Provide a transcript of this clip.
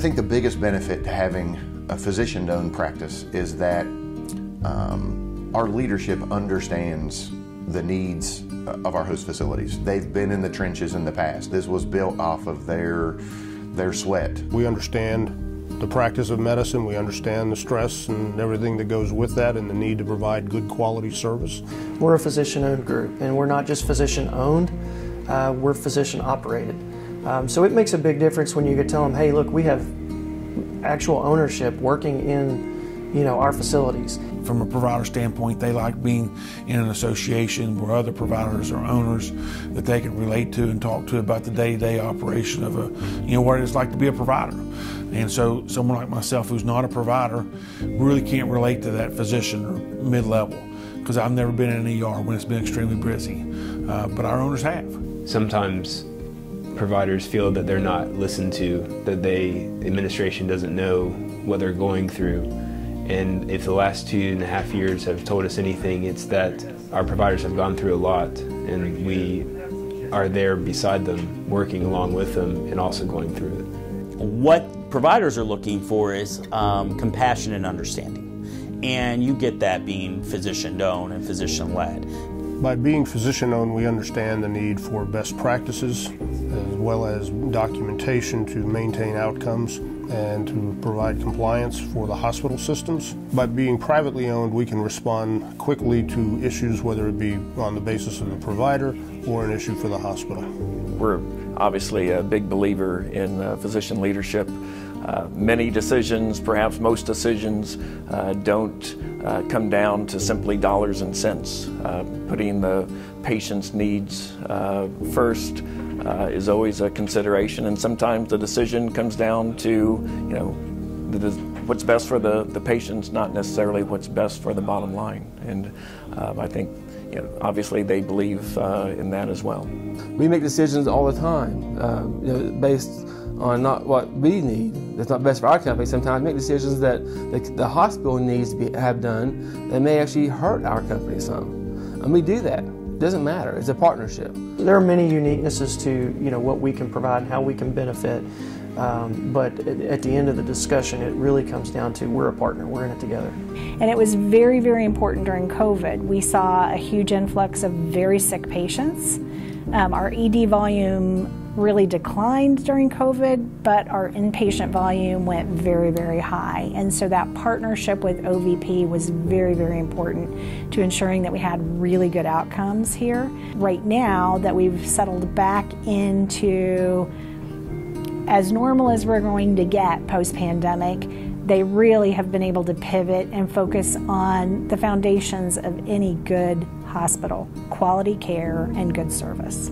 think the biggest benefit to having a physician-owned practice is that our leadership understands the needs of our host facilities. They've been in the trenches in the past. This was built off of their sweat. We understand the practice of medicine. We understand the stress and everything that goes with that and the need to provide good quality service. We're a physician-owned group, and we're not just physician-owned, we're physician-operated. So it makes a big difference when you could tell them, hey, look, we have actual ownership working in, our facilities. From a provider standpoint, they like being in an association where other providers are owners that they can relate to and talk to about the day-to-day operation of what it's like to be a provider. And so someone like myself who's not a provider really can't relate to that physician or mid-level, because I've never been in an ER when it's been extremely busy, but our owners have. Sometimes providers feel that they're not listened to, that the administration doesn't know what they're going through. And if the last 2.5 years have told us anything, it's that our providers have gone through a lot, and we are there beside them, working along with them, and also going through it. What providers are looking for is compassion and understanding. And you get that being physician-owned and physician-led. By being physician-owned, we understand the need for best practices as well as documentation to maintain outcomes and to provide compliance for the hospital systems. By being privately owned, we can respond quickly to issues, whether it be on the basis of the provider or an issue for the hospital. We're obviously a big believer in physician leadership. Many decisions, perhaps most decisions, don't come down to simply dollars and cents. Putting the patient's needs first is always a consideration, and sometimes the decision comes down to what's best for the patients, not necessarily what's best for the bottom line. And I think obviously they believe in that as well. We make decisions all the time based on not what we need, that's not best for our company. Sometimes we make decisions that the hospital needs to have done that may actually hurt our company some. And we do that. It doesn't matter. It's a partnership. There are many uniquenesses to what we can provide and how we can benefit. But at the end of the discussion, it really comes down to we're a partner. We're in it together. And it was very, very important during COVID. We saw a huge influx of very sick patients. Our ED volume really declined during COVID, but our inpatient volume went very, very high. And so that partnership with OVP was very, very important to ensuring that we had really good outcomes here. Right now that we've settled back into as normal as we're going to get post-pandemic, they really have been able to pivot and focus on the foundations of any good hospital: quality care and good service.